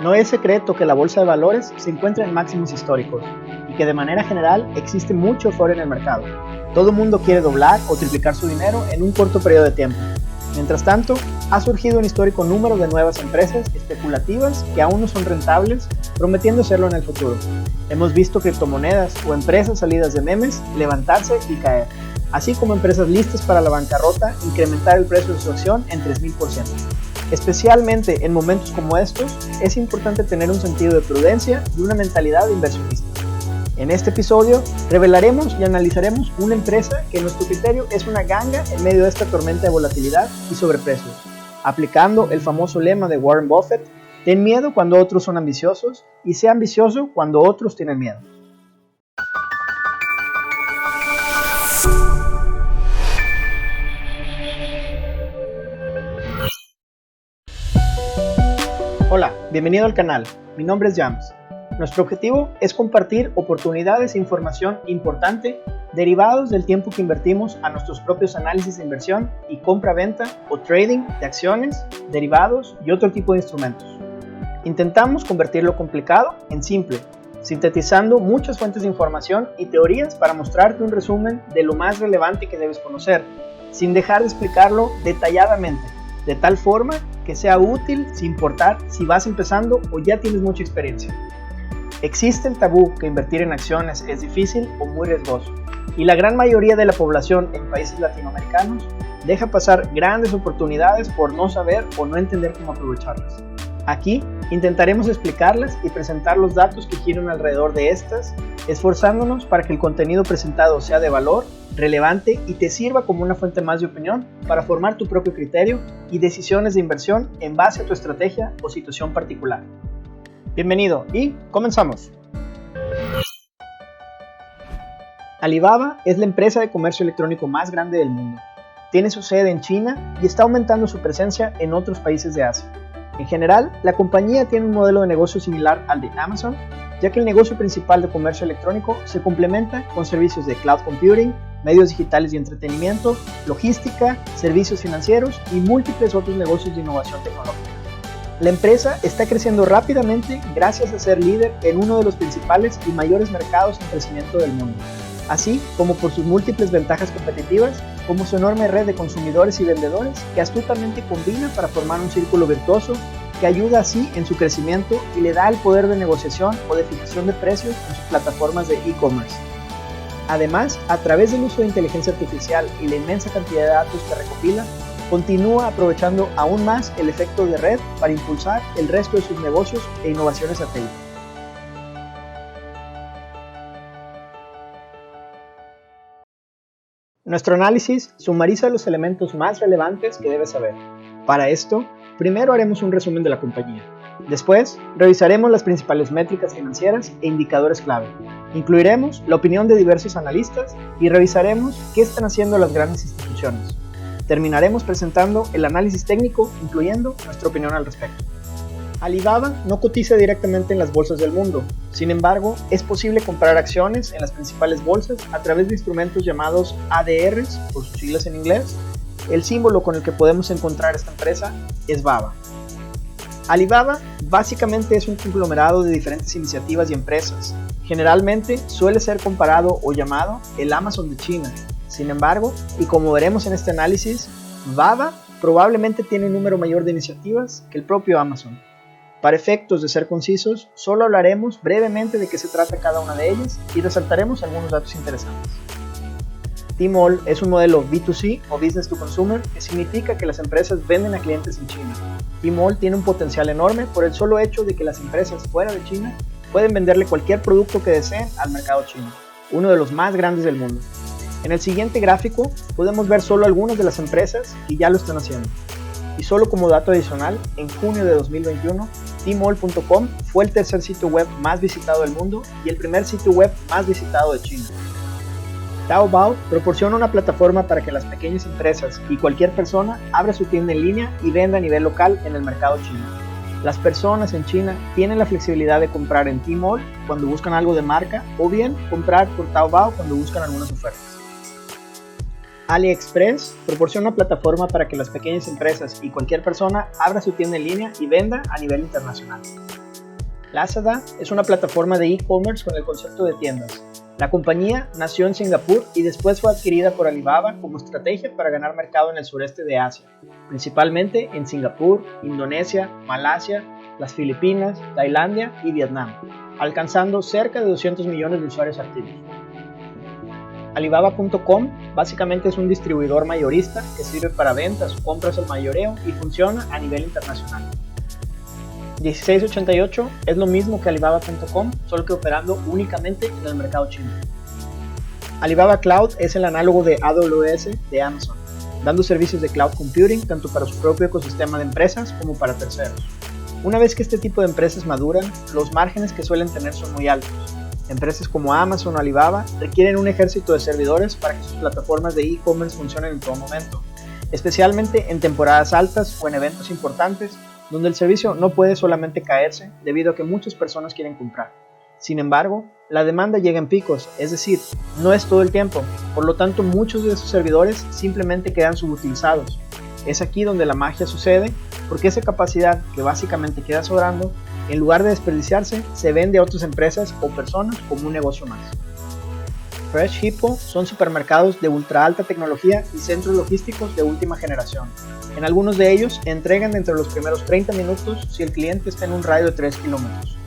No es secreto que la bolsa de valores se encuentra en máximos históricos y que de manera general existe mucho euforia en el mercado. Todo el mundo quiere doblar o triplicar su dinero en un corto periodo de tiempo. Mientras tanto, ha surgido un histórico número de nuevas empresas especulativas que aún no son rentables, prometiendo serlo en el futuro. Hemos visto criptomonedas o empresas salidas de memes levantarse y caer, así como empresas listas para la bancarrota incrementar el precio de su acción en 3000%. Especialmente en momentos como estos, es importante tener un sentido de prudencia y una mentalidad de inversionista. En este episodio, revelaremos y analizaremos una empresa que en nuestro criterio es una ganga en medio de esta tormenta de volatilidad y sobreprecios, aplicando el famoso lema de Warren Buffett: ten miedo cuando otros son ambiciosos y sé ambicioso cuando otros tienen miedo. Hola, bienvenido al canal. Mi nombre es James. Nuestro objetivo es compartir oportunidades e información importante derivados del tiempo que invertimos a nuestros propios análisis de inversión y compra-venta o trading de acciones, derivados y otro tipo de instrumentos. Intentamos convertir lo complicado en simple, sintetizando muchas fuentes de información y teorías para mostrarte un resumen de lo más relevante que debes conocer, sin dejar de explicarlo detalladamente, de tal forma que sea útil sin importar si vas empezando o ya tienes mucha experiencia. Existe el tabú que invertir en acciones es difícil o muy riesgoso, y la gran mayoría de la población en países latinoamericanos deja pasar grandes oportunidades por no saber o no entender cómo aprovecharlas. Aquí intentaremos explicarlas y presentar los datos que giran alrededor de estas, esforzándonos para que el contenido presentado sea de valor, relevante y te sirva como una fuente más de opinión para formar tu propio criterio y decisiones de inversión en base a tu estrategia o situación particular. Bienvenido y comenzamos. Alibaba es la empresa de comercio electrónico más grande del mundo. Tiene su sede en China y está aumentando su presencia en otros países de Asia. En general, la compañía tiene un modelo de negocio similar al de Amazon, ya que el negocio principal de comercio electrónico se complementa con servicios de cloud computing, medios digitales y entretenimiento, logística, servicios financieros y múltiples otros negocios de innovación tecnológica. La empresa está creciendo rápidamente gracias a ser líder en uno de los principales y mayores mercados en crecimiento del mundo, así como por sus múltiples ventajas competitivas, como su enorme red de consumidores y vendedores que astutamente combina para formar un círculo virtuoso que ayuda así en su crecimiento y le da el poder de negociación o de fijación de precios en sus plataformas de e-commerce. Además, a través del uso de inteligencia artificial y la inmensa cantidad de datos que recopila, continúa aprovechando aún más el efecto de red para impulsar el resto de sus negocios e innovaciones satélites. Nuestro análisis sumariza los elementos más relevantes que debes saber. Para esto, primero haremos un resumen de la compañía. Después, revisaremos las principales métricas financieras e indicadores clave. Incluiremos la opinión de diversos analistas y revisaremos qué están haciendo las grandes instituciones. Terminaremos presentando el análisis técnico, incluyendo nuestra opinión al respecto. Alibaba no cotiza directamente en las bolsas del mundo. Sin embargo, es posible comprar acciones en las principales bolsas a través de instrumentos llamados ADRs, por sus siglas en inglés. El símbolo con el que podemos encontrar esta empresa es BABA. Alibaba básicamente es un conglomerado de diferentes iniciativas y empresas. Generalmente suele ser comparado o llamado el Amazon de China. Sin embargo, y como veremos en este análisis, BABA probablemente tiene un número mayor de iniciativas que el propio Amazon. Para efectos de ser concisos, solo hablaremos brevemente de qué se trata cada una de ellas y resaltaremos algunos datos interesantes. Tmall es un modelo B2C o Business to Consumer, que significa que las empresas venden a clientes en China. Tmall tiene un potencial enorme por el solo hecho de que las empresas fuera de China pueden venderle cualquier producto que deseen al mercado chino, uno de los más grandes del mundo. En el siguiente gráfico podemos ver solo algunas de las empresas que ya lo están haciendo. Y solo como dato adicional, en junio de 2021, Tmall.com fue el tercer sitio web más visitado del mundo y el primer sitio web más visitado de China. Taobao proporciona una plataforma para que las pequeñas empresas y cualquier persona abra su tienda en línea y venda a nivel local en el mercado chino. Las personas en China tienen la flexibilidad de comprar en Tmall cuando buscan algo de marca o bien comprar por Taobao cuando buscan algunas ofertas. AliExpress proporciona una plataforma para que las pequeñas empresas y cualquier persona abra su tienda en línea y venda a nivel internacional. Lazada es una plataforma de e-commerce con el concepto de tiendas. La compañía nació en Singapur y después fue adquirida por Alibaba como estrategia para ganar mercado en el sureste de Asia, principalmente en Singapur, Indonesia, Malasia, las Filipinas, Tailandia y Vietnam, alcanzando cerca de 200 millones de usuarios activos. Alibaba.com básicamente es un distribuidor mayorista que sirve para ventas o compras al mayoreo y funciona a nivel internacional. 1688 es lo mismo que Alibaba.com, solo que operando únicamente en el mercado chino. Alibaba Cloud es el análogo de AWS de Amazon, dando servicios de cloud computing tanto para su propio ecosistema de empresas como para terceros. Una vez que este tipo de empresas maduran, los márgenes que suelen tener son muy altos. Empresas como Amazon o Alibaba requieren un ejército de servidores para que sus plataformas de e-commerce funcionen en todo momento, especialmente en temporadas altas o en eventos importantes donde el servicio no puede solamente caerse debido a que muchas personas quieren comprar. Sin embargo, la demanda llega en picos, es decir, no es todo el tiempo, por lo tanto muchos de esos servidores simplemente quedan subutilizados. Es aquí donde la magia sucede, porque esa capacidad que básicamente queda sobrando, en lugar de desperdiciarse, se vende a otras empresas o personas como un negocio más. Fresh Hippo son supermercados de ultra alta tecnología y centros logísticos de última generación. En algunos de ellos entregan entre los primeros 30 minutos si el cliente está en un radio de 3 kilómetros.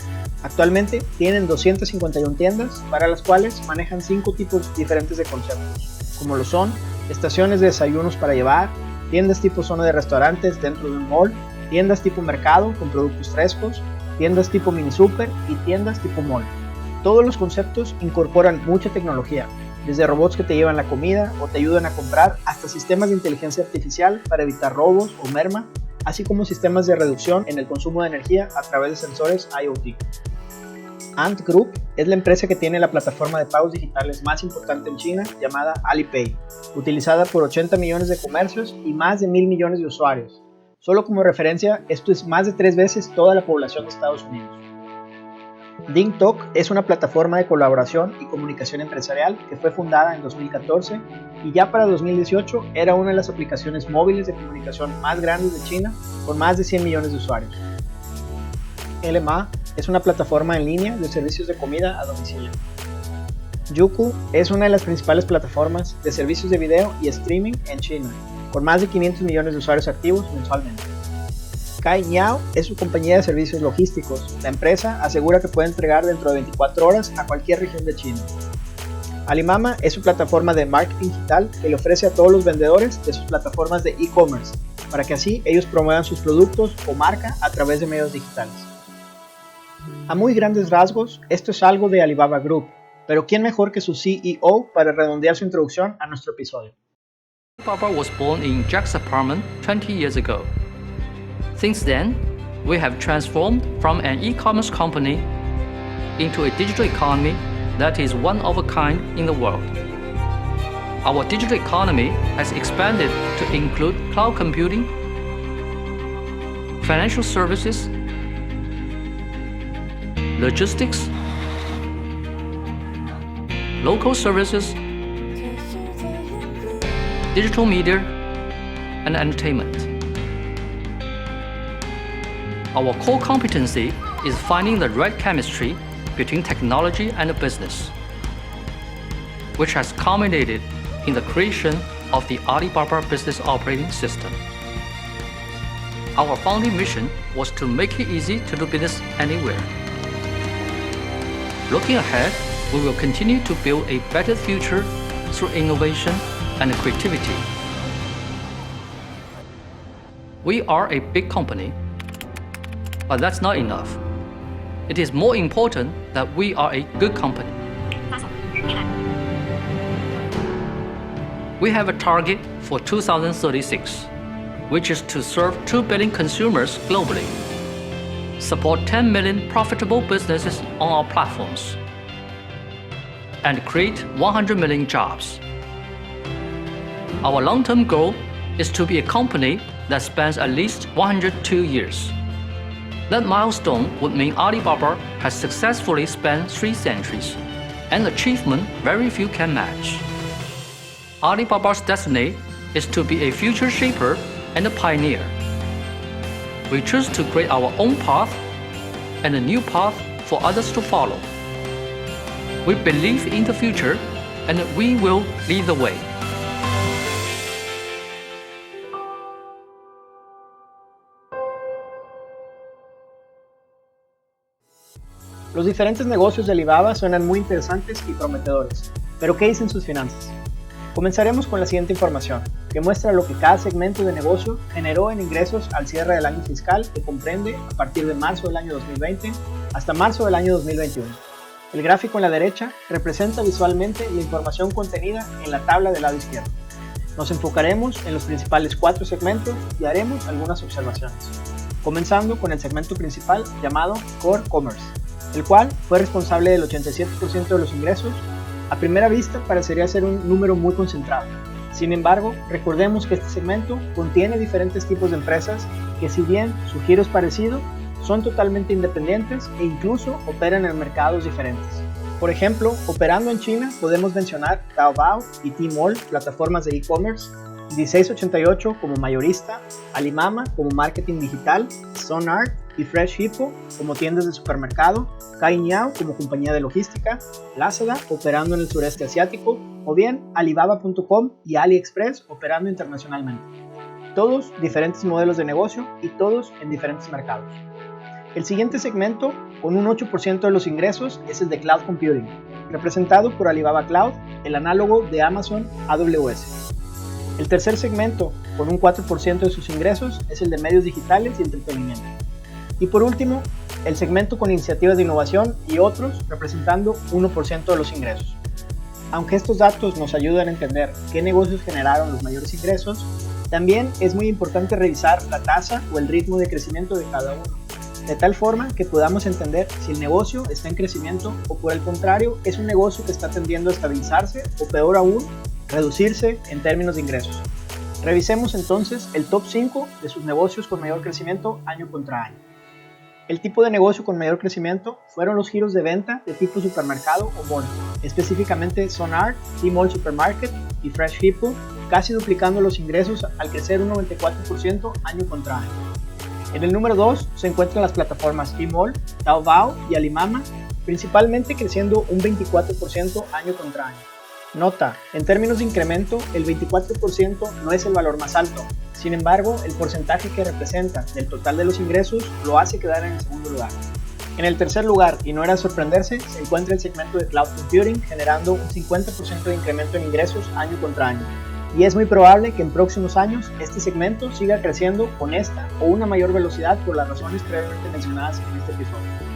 Actualmente tienen 251 tiendas para las cuales manejan 5 tipos diferentes de conceptos, como lo son estaciones de desayunos para llevar, tiendas tipo zona de restaurantes dentro de un mall, tiendas tipo mercado con productos frescos, tiendas tipo mini super y tiendas tipo mall. Todos los conceptos incorporan mucha tecnología, desde robots que te llevan la comida o te ayudan a comprar hasta sistemas de inteligencia artificial para evitar robos o merma, así como sistemas de reducción en el consumo de energía a través de sensores IoT. Ant Group es la empresa que tiene la plataforma de pagos digitales más importante en China llamada Alipay, utilizada por 80 millones de comercios y más de 1.000 millones de usuarios. Solo como referencia, esto es más de 3 veces toda la población de Estados Unidos. DingTalk es una plataforma de colaboración y comunicación empresarial que fue fundada en 2014 y ya para 2018 era una de las aplicaciones móviles de comunicación más grandes de China con más de 100 millones de usuarios. LMA es una plataforma en línea de servicios de comida a domicilio. Youku es una de las principales plataformas de servicios de video y streaming en China, con más de 500 millones de usuarios activos mensualmente. Cainiao es su compañía de servicios logísticos. La empresa asegura que puede entregar dentro de 24 horas a cualquier región de China. Alimama es su plataforma de marketing digital que le ofrece a todos los vendedores de sus plataformas de e-commerce, para que así ellos promuevan sus productos o marca a través de medios digitales. A muy grandes rasgos, esto es algo de Alibaba Group, pero ¿quién mejor que su CEO para redondear su introducción a nuestro episodio? Alibaba was born in Jack's apartment 20 years ago. Since then, we have transformed from an e-commerce company into a digital economy that is one of a kind in the world. Our digital economy has expanded to include cloud computing, financial services, logistics, local services, digital media, and entertainment. Our core competency is finding the right chemistry between technology and business, which has culminated in the creation of the Alibaba Business Operating System. Our founding mission was to make it easy to do business anywhere. Looking ahead, we will continue to build a better future through innovation and creativity. We are a big company, but that's not enough. It is more important that we are a good company. We have a target for 2036, which is to serve 2 billion consumers globally, support 10 million profitable businesses on our platforms, and create 100 million jobs. Our long-term goal is to be a company that spans at least 102 years. That milestone would mean Alibaba has successfully spanned 3 centuries, an achievement very few can match. Alibaba's destiny is to be a future shaper and a pioneer. We choose to create our own path and a new path for others to follow. We believe in the future and we will lead the way. Los diferentes negocios de Alibaba suenan muy interesantes y prometedores, pero ¿qué dicen sus finanzas? Comenzaremos con la siguiente información, que muestra lo que cada segmento de negocio generó en ingresos al cierre del año fiscal, que comprende a partir de marzo del año 2020 hasta marzo del año 2021. El gráfico en la derecha representa visualmente la información contenida en la tabla del lado izquierdo. Nos enfocaremos en los principales 4 segmentos y haremos algunas observaciones, comenzando con el segmento principal llamado Core Commerce, el cual fue responsable del 87% de los ingresos. A primera vista parecería ser un número muy concentrado. Sin embargo, recordemos que este segmento contiene diferentes tipos de empresas que, si bien su giro es parecido, son totalmente independientes e incluso operan en mercados diferentes. Por ejemplo, operando en China podemos mencionar Taobao y Tmall, plataformas de e-commerce, 1688 como mayorista, Alimama como marketing digital, Sunart y Fresh Hippo como tiendas de supermercado, Cainiao como compañía de logística, Lazada operando en el sureste asiático, o bien Alibaba.com y AliExpress operando internacionalmente. Todos diferentes modelos de negocio y todos en diferentes mercados. El siguiente segmento, con un 8% de los ingresos, es el de Cloud Computing, representado por Alibaba Cloud, el análogo de Amazon AWS. El tercer segmento, con un 4% de sus ingresos, es el de medios digitales y entretenimiento. Y por último, el segmento con iniciativas de innovación y otros, representando 1% de los ingresos. Aunque estos datos nos ayudan a entender qué negocios generaron los mayores ingresos, también es muy importante revisar la tasa o el ritmo de crecimiento de cada uno, de tal forma que podamos entender si el negocio está en crecimiento o, por el contrario, es un negocio que está tendiendo a estabilizarse o, peor aún, reducirse en términos de ingresos. Revisemos entonces el top 5 de sus negocios con mayor crecimiento año contra año. El tipo de negocio con mayor crecimiento fueron los giros de venta de tipo supermercado o mall, específicamente Sunart, Tmall Supermarket y Fresh Hippo, casi duplicando los ingresos al crecer un 94% año contra año. En el número 2 se encuentran las plataformas Tmall, Taobao y Alimama, principalmente creciendo un 24% año contra año. Nota, en términos de incremento, el 24% no es el valor más alto. Sin embargo, el porcentaje que representa del total de los ingresos lo hace quedar en el segundo lugar. En el tercer lugar, y no era de sorprenderse, se encuentra el segmento de Cloud Computing, generando un 50% de incremento en ingresos año contra año. Y es muy probable que en próximos años este segmento siga creciendo con esta o una mayor velocidad por las razones previamente mencionadas en este episodio.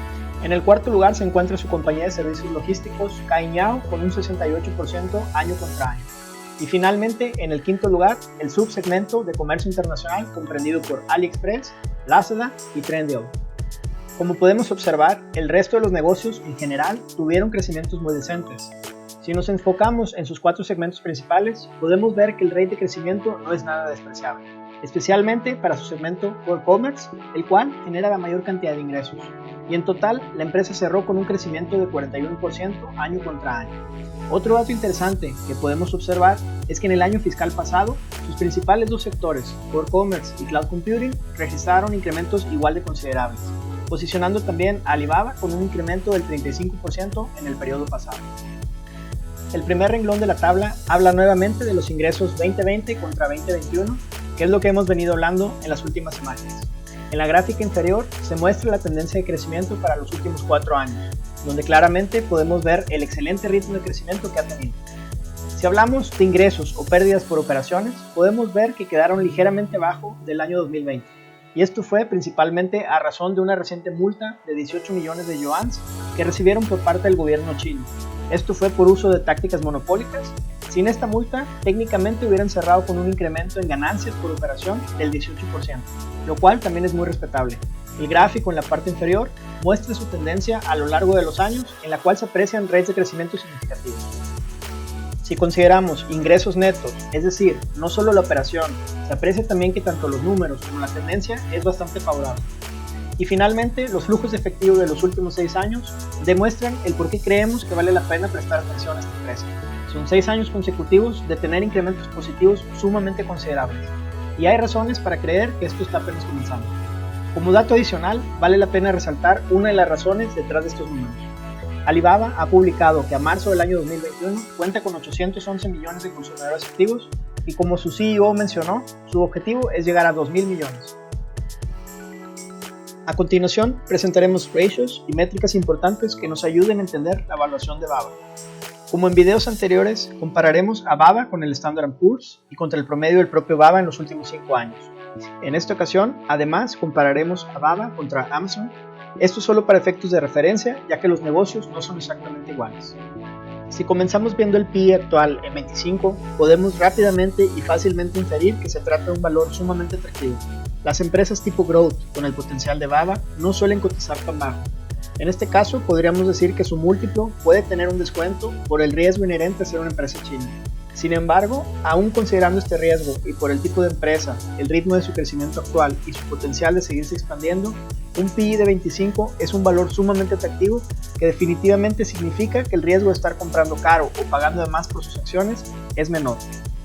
En el cuarto lugar se encuentra su compañía de servicios logísticos Cainiao con un 68% año contra año. Y finalmente, en el quinto lugar, el subsegmento de comercio internacional comprendido por AliExpress, Lazada y Trendyol. Como podemos observar, el resto de los negocios en general tuvieron crecimientos muy decentes. Si nos enfocamos en sus 4 segmentos principales, podemos ver que el rate de crecimiento no es nada despreciable, especialmente para su segmento Core Commerce, el cual genera la mayor cantidad de ingresos. Y en total, la empresa cerró con un crecimiento de 41% año contra año. Otro dato interesante que podemos observar es que en el año fiscal pasado, sus principales 2 sectores, Core Commerce y Cloud Computing, registraron incrementos igual de considerables, posicionando también a Alibaba con un incremento del 35% en el periodo pasado. El primer renglón de la tabla habla nuevamente de los ingresos 2020 contra 2021, que es lo que hemos venido hablando en las últimas imágenes. En la gráfica inferior se muestra la tendencia de crecimiento para los últimos 4 años, donde claramente podemos ver el excelente ritmo de crecimiento que ha tenido. Si hablamos de ingresos o pérdidas por operaciones, podemos ver que quedaron ligeramente abajo del año 2020, y esto fue principalmente a razón de una reciente multa de 18 millones de yuans que recibieron por parte del gobierno chino. Esto fue por uso de tácticas monopólicas. Sin esta multa, técnicamente hubieran cerrado con un incremento en ganancias por operación del 18%, lo cual también es muy respetable. El gráfico en la parte inferior muestra su tendencia a lo largo de los años, en la cual se aprecian rates de crecimiento significativos. Si consideramos ingresos netos, es decir, no solo la operación, se aprecia también que tanto los números como la tendencia es bastante favorable. Y finalmente, los flujos de efectivo de los últimos 6 años demuestran el por qué creemos que vale la pena prestar atención a esta empresa. Son 6 años consecutivos de tener incrementos positivos sumamente considerables, y hay razones para creer que esto está apenas comenzando. Como dato adicional, vale la pena resaltar una de las razones detrás de estos números. Alibaba ha publicado que a marzo del año 2021 cuenta con 811 millones de consumidores activos y, como su CEO mencionó, su objetivo es llegar a 2.000 millones. A continuación, presentaremos ratios y métricas importantes que nos ayuden a entender la evaluación de Baba. Como en videos anteriores, compararemos a Baba con el Standard & Poor's y contra el promedio del propio Baba en los últimos 5 años. En esta ocasión, además, compararemos a Baba contra Amazon. Esto solo para efectos de referencia, ya que los negocios no son exactamente iguales. Si comenzamos viendo el PE actual en 25, podemos rápidamente y fácilmente inferir que se trata de un valor sumamente atractivo. Las empresas tipo Growth con el potencial de Baba no suelen cotizar tan bajo. En este caso, podríamos decir que su múltiplo puede tener un descuento por el riesgo inherente a ser una empresa china. Sin embargo, aún considerando este riesgo y por el tipo de empresa, el ritmo de su crecimiento actual y su potencial de seguirse expandiendo, un PE de 25 es un valor sumamente atractivo que definitivamente significa que el riesgo de estar comprando caro o pagando de más por sus acciones es menor.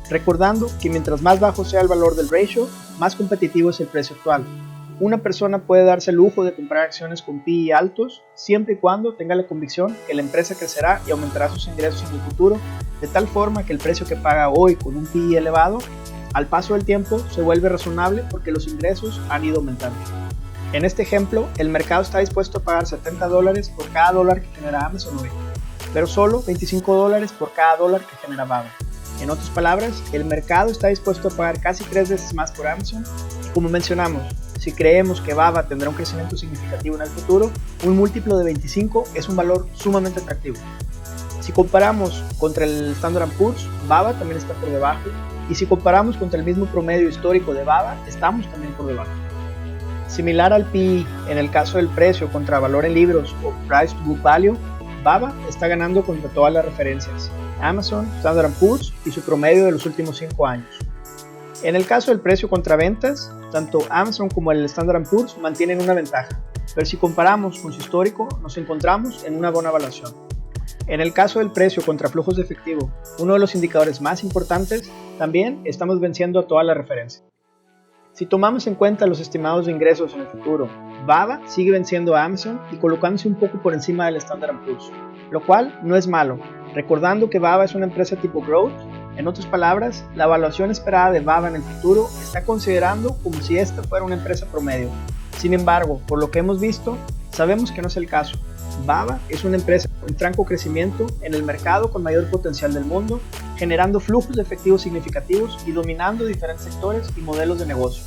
Recordando que mientras más bajo sea el valor del ratio, más competitivo es el precio actual. Una persona puede darse el lujo de comprar acciones con PE altos siempre y cuando tenga la convicción que la empresa crecerá y aumentará sus ingresos en el futuro, de tal forma que el precio que paga hoy con un PE elevado, al paso del tiempo se vuelve razonable porque los ingresos han ido aumentando. En este ejemplo, el mercado está dispuesto a pagar $70 por cada dólar que genera Amazon hoy, pero solo $25 por cada dólar que genera Baba. En otras palabras, el mercado está dispuesto a pagar casi 3 veces más por Amazon. Como mencionamos, si creemos que Baba tendrá un crecimiento significativo en el futuro, un múltiplo de 25 es un valor sumamente atractivo. Si comparamos contra el Standard & Poor's, Baba también está por debajo, y si comparamos contra el mismo promedio histórico de Baba, estamos también por debajo. Similar al PE en el caso del precio contra valor en libros o Price to Book Value, Baba está ganando contra todas las referencias, Amazon, Standard & Poor's y su promedio de los últimos 5 años. En el caso del precio contra ventas, tanto Amazon como el Standard & Poor's mantienen una ventaja, pero si comparamos con su histórico, nos encontramos en una buena evaluación. En el caso del precio contra flujos de efectivo, uno de los indicadores más importantes, también estamos venciendo a toda la referencia. Si tomamos en cuenta los estimados de ingresos en el futuro, Baba sigue venciendo a Amazon y colocándose un poco por encima del Standard & Poor's, lo cual no es malo, recordando que Baba es una empresa tipo Growth. En otras palabras, la evaluación esperada de Baba en el futuro está considerando como si esta fuera una empresa promedio. Sin embargo, por lo que hemos visto, sabemos que no es el caso. Baba es una empresa en franco crecimiento en el mercado con mayor potencial del mundo, generando flujos de efectivo significativos y dominando diferentes sectores y modelos de negocio.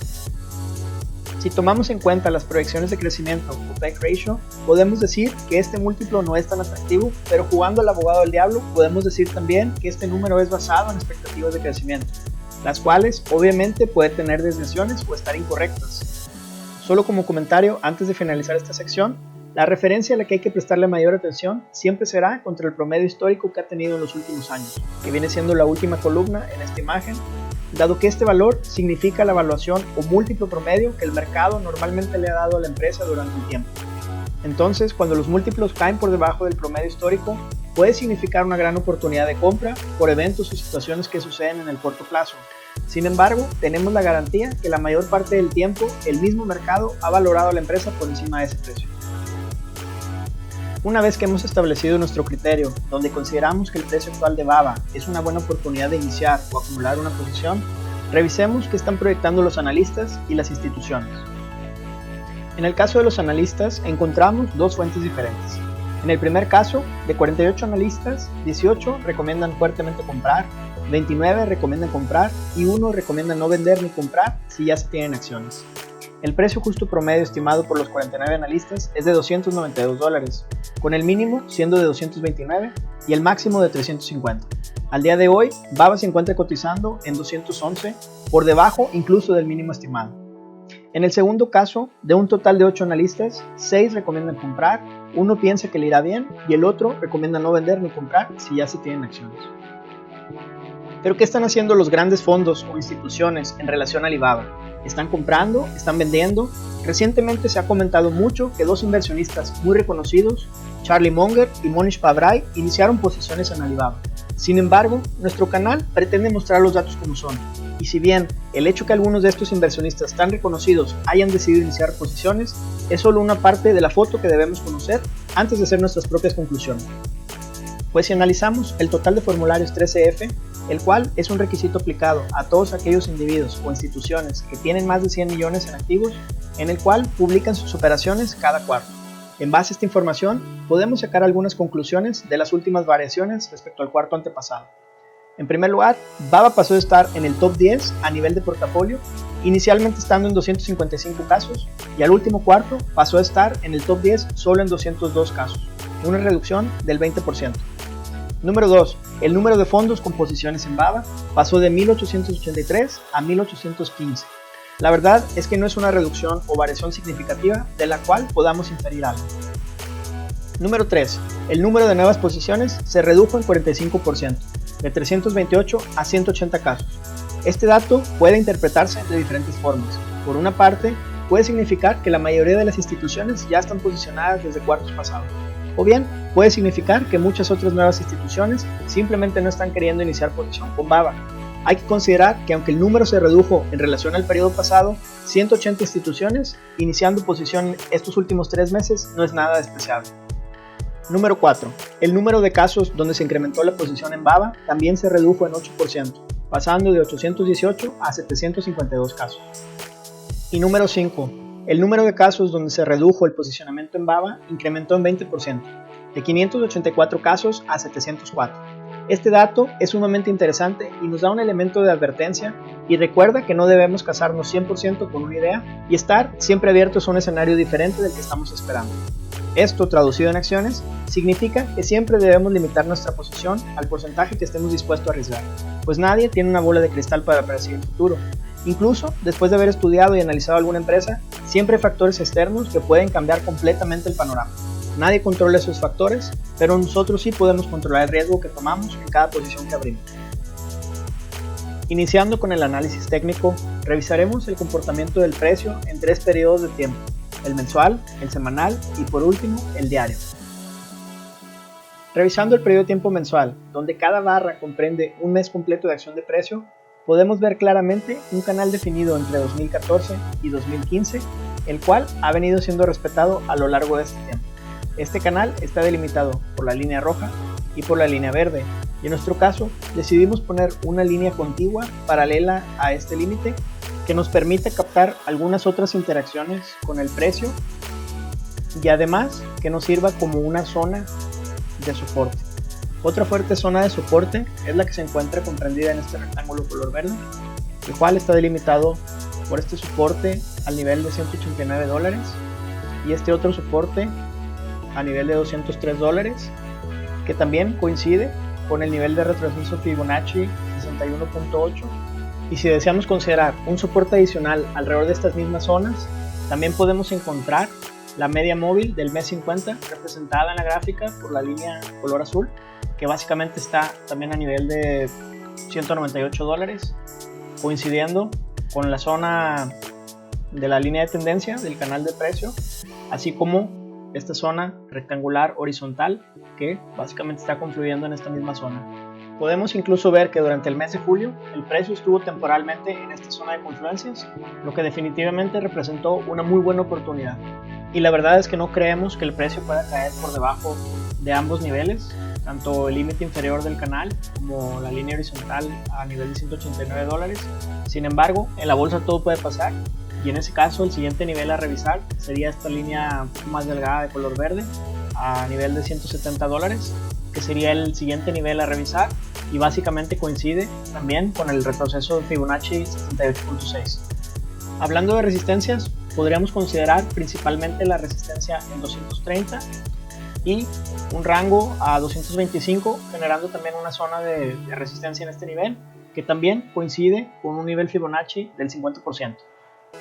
Si tomamos en cuenta las proyecciones de crecimiento o PEG ratio, podemos decir que este múltiplo no es tan atractivo, pero jugando al abogado del diablo, podemos decir también que este número es basado en expectativas de crecimiento, las cuales obviamente pueden tener desviaciones o estar incorrectas. Solo como comentario, antes de finalizar esta sección, la referencia a la que hay que prestarle mayor atención siempre será contra el promedio histórico que ha tenido en los últimos años, que viene siendo la última columna en esta imagen, dado que este valor significa la evaluación o múltiplo promedio que el mercado normalmente le ha dado a la empresa durante un tiempo. Entonces, cuando los múltiplos caen por debajo del promedio histórico, puede significar una gran oportunidad de compra por eventos o situaciones que suceden en el corto plazo. Sin embargo, tenemos la garantía que la mayor parte del tiempo el mismo mercado ha valorado a la empresa por encima de ese precio. Una vez que hemos establecido nuestro criterio, donde consideramos que el precio actual de Baba es una buena oportunidad de iniciar o acumular una posición, revisemos qué están proyectando los analistas y las instituciones. En el caso de los analistas, encontramos dos fuentes diferentes. En el primer caso, de 48 analistas, 18 recomiendan fuertemente comprar, 29 recomiendan comprar y 1 recomienda no vender ni comprar si ya se tienen acciones. El precio justo promedio estimado por los 49 analistas es de $292, con el mínimo siendo de 229 y el máximo de 350. Al día de hoy, Baba se encuentra cotizando en 211, por debajo incluso del mínimo estimado. En el segundo caso, de un total de 8 analistas, 6 recomiendan comprar, 1 piensa que le irá bien y el otro recomienda no vender ni comprar si ya se tienen acciones. Pero ¿qué están haciendo los grandes fondos o instituciones en relación a Alibaba? ¿Están comprando? ¿Están vendiendo? Recientemente se ha comentado mucho que dos inversionistas muy reconocidos, Charlie Munger y Mohnish Pabrai, iniciaron posiciones en Alibaba. Sin embargo, nuestro canal pretende mostrar los datos como son, y si bien el hecho que algunos de estos inversionistas tan reconocidos hayan decidido iniciar posiciones, es solo una parte de la foto que debemos conocer antes de hacer nuestras propias conclusiones. Pues si analizamos el total de formularios 13F, el cual es un requisito aplicado a todos aquellos individuos o instituciones que tienen más de 100 millones en activos, en el cual publican sus operaciones cada cuarto. En base a esta información, podemos sacar algunas conclusiones de las últimas variaciones respecto al cuarto antepasado. En primer lugar, BABA pasó de estar en el top 10 a nivel de portafolio, inicialmente estando en 255 casos, y al último cuarto pasó a estar en el top 10 solo en 202 casos, una reducción del 20%. Número 2. El número de fondos con posiciones en BABA pasó de 1883 a 1815. La verdad es que no es una reducción o variación significativa de la cual podamos inferir algo. Número 3. El número de nuevas posiciones se redujo en 45%, de 328 a 180 casos. Este dato puede interpretarse de diferentes formas. Por una parte, puede significar que la mayoría de las instituciones ya están posicionadas desde cuartos pasados. O bien, puede significar que muchas otras nuevas instituciones simplemente no están queriendo iniciar posición con BABA. Hay que considerar que aunque el número se redujo en relación al periodo pasado, 180 instituciones iniciando posición estos últimos 3 meses no es nada despreciable. Número 4. El número de casos donde se incrementó la posición en BABA también se redujo en 8%, pasando de 818 a 752 casos. Y número 5. El número de casos donde se redujo el posicionamiento en BABA incrementó en 20%, de 584 casos a 704. Este dato es sumamente interesante y nos da un elemento de advertencia, y recuerda que no debemos casarnos 100% con una idea y estar siempre abiertos a un escenario diferente del que estamos esperando. Esto, traducido en acciones, significa que siempre debemos limitar nuestra posición al porcentaje que estemos dispuestos a arriesgar, pues nadie tiene una bola de cristal para predecir el futuro. Incluso después de haber estudiado y analizado alguna empresa, siempre hay factores externos que pueden cambiar completamente el panorama. Nadie controla esos factores, pero nosotros sí podemos controlar el riesgo que tomamos en cada posición que abrimos. Iniciando con el análisis técnico, revisaremos el comportamiento del precio en 3 periodos de tiempo: el mensual, el semanal y por último, el diario. Revisando el periodo de tiempo mensual, donde cada barra comprende un mes completo de acción de precio, podemos ver claramente un canal definido entre 2014 y 2015, el cual ha venido siendo respetado a lo largo de este tiempo. Este canal está delimitado por la línea roja y por la línea verde, y en nuestro caso decidimos poner una línea contigua paralela a este límite que nos permite captar algunas otras interacciones con el precio y además que nos sirva como una zona de soporte. Otra fuerte zona de soporte es la que se encuentra comprendida en este rectángulo color verde, el cual está delimitado por este soporte al nivel de $189 y este otro soporte a nivel de $203, que también coincide con el nivel de retroceso Fibonacci 61.8. Y si deseamos considerar un soporte adicional alrededor de estas mismas zonas, también podemos encontrar la media móvil del mes 50 representada en la gráfica por la línea color azul, que básicamente está también a nivel de $198, coincidiendo con la zona de la línea de tendencia del canal de precio, así como esta zona rectangular horizontal que básicamente está confluyendo en esta misma zona. Podemos incluso ver que durante el mes de julio el precio estuvo temporalmente en esta zona de confluencias, lo que definitivamente representó una muy buena oportunidad. Y la verdad es que no creemos que el precio pueda caer por debajo de ambos niveles, tanto el límite inferior del canal como la línea horizontal a nivel de $189. Sin embargo, en la bolsa todo puede pasar, y en ese caso el siguiente nivel a revisar sería esta línea un poco más delgada de color verde a nivel de $170, que sería el siguiente nivel a revisar y básicamente coincide también con el retroceso de Fibonacci 78.6. Hablando de resistencias, podríamos considerar principalmente la resistencia en 230 y un rango a 225, generando también una zona de resistencia en este nivel que también coincide con un nivel Fibonacci del 50%.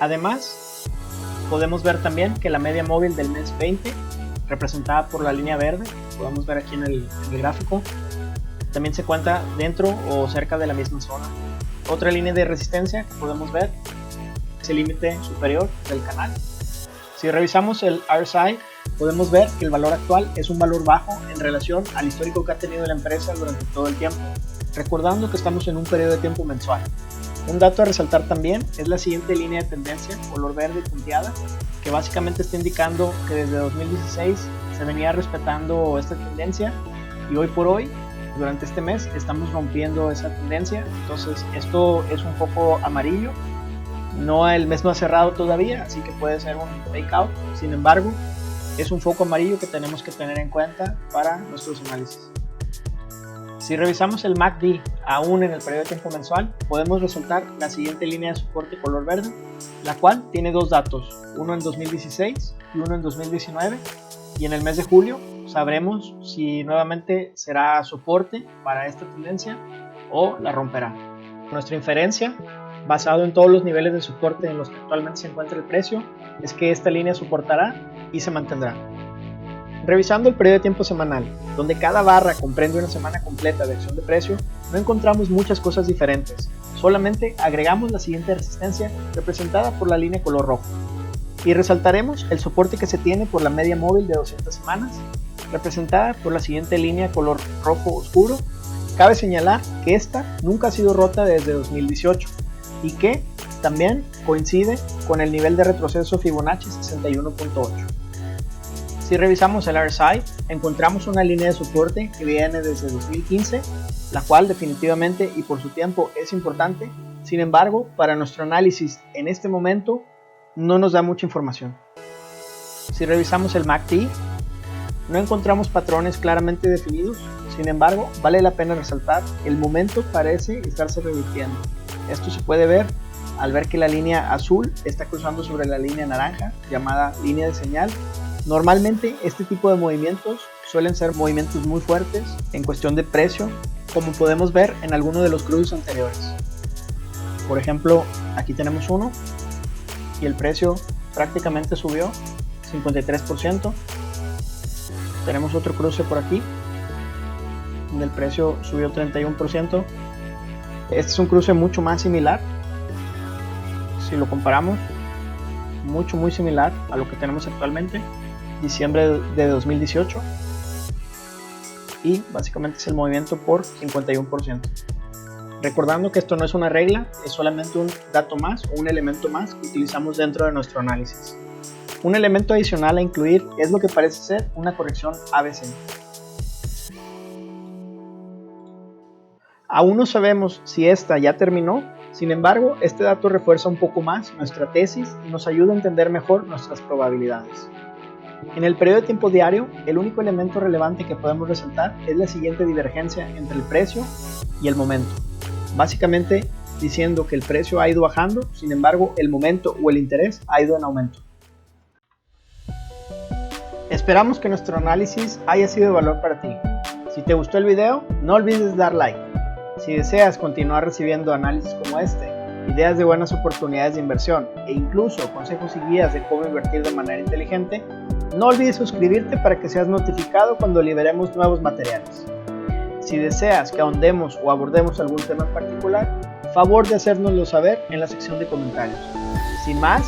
Además, podemos ver también que la media móvil del mes 20, representada por la línea verde, podemos ver aquí en el gráfico, también se encuentra dentro o cerca de la misma zona. Otra línea de resistencia que podemos ver es el límite superior del canal. Si revisamos el RSI, podemos ver que el valor actual es un valor bajo en relación al histórico que ha tenido la empresa durante todo el tiempo, recordando que estamos en un periodo de tiempo mensual. Un dato a resaltar también es la siguiente línea de tendencia, color verde punteada, que básicamente está indicando que desde 2016 se venía respetando esta tendencia y hoy por hoy, durante este mes, estamos rompiendo esa tendencia. Entonces esto es un foco amarillo. El mes no ha cerrado todavía, así que puede ser un fake out. Sin embargo, es un foco amarillo que tenemos que tener en cuenta para nuestros análisis. Si revisamos el MACD aún en el periodo de tiempo mensual, podemos resaltar la siguiente línea de soporte color verde, la cual tiene dos datos, uno en 2016 y uno en 2019, y en el mes de julio sabremos si nuevamente será soporte para esta tendencia o la romperá. Nuestra inferencia, basado en todos los niveles de soporte en los que actualmente se encuentra el precio, es que esta línea soportará y se mantendrá. Revisando el periodo de tiempo semanal, donde cada barra comprende una semana completa de acción de precio, no encontramos muchas cosas diferentes, solamente agregamos la siguiente resistencia representada por la línea color rojo, y resaltaremos el soporte que se tiene por la media móvil de 200 semanas, representada por la siguiente línea color rojo oscuro. Cabe señalar que esta nunca ha sido rota desde 2018 y que también coincide con el nivel de retroceso Fibonacci 61.8. Si revisamos el RSI, encontramos una línea de soporte que viene desde 2015, la cual definitivamente y por su tiempo es importante. Sin embargo, para nuestro análisis en este momento no nos da mucha información. Si revisamos el MACD, no encontramos patrones claramente definidos. Sin embargo, vale la pena resaltar que el momento parece estarse revirtiendo. Esto se puede ver al ver que la línea azul está cruzando sobre la línea naranja, llamada línea de señal. Normalmente este tipo de movimientos suelen ser movimientos muy fuertes en cuestión de precio, como podemos ver en alguno de los cruces anteriores. Por ejemplo, aquí tenemos uno y el precio prácticamente subió 53%. Tenemos otro cruce por aquí donde el precio subió 31%. Este es un cruce mucho más similar, si lo comparamos, muy similar a lo que tenemos actualmente, diciembre de 2018, y básicamente es el movimiento por 51%. Recordando que esto no es una regla, es solamente un dato más o un elemento más que utilizamos dentro de nuestro análisis. Un elemento adicional a incluir es lo que parece ser una corrección ABC. Aún no sabemos si esta ya terminó, sin embargo, este dato refuerza un poco más nuestra tesis y nos ayuda a entender mejor nuestras probabilidades. En el periodo de tiempo diario, el único elemento relevante que podemos resaltar es la siguiente divergencia entre el precio y el momento, básicamente diciendo que el precio ha ido bajando, sin embargo, el momento o el interés ha ido en aumento. Esperamos que nuestro análisis haya sido de valor para ti. Si te gustó el video, no olvides dar like. Si deseas continuar recibiendo análisis como este, ideas de buenas oportunidades de inversión e incluso consejos y guías de cómo invertir de manera inteligente, no olvides suscribirte para que seas notificado cuando liberemos nuevos materiales. Si deseas que ahondemos o abordemos algún tema en particular, favor de hacérnoslo saber en la sección de comentarios. Sin más,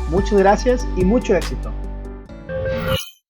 muchas gracias y mucho éxito.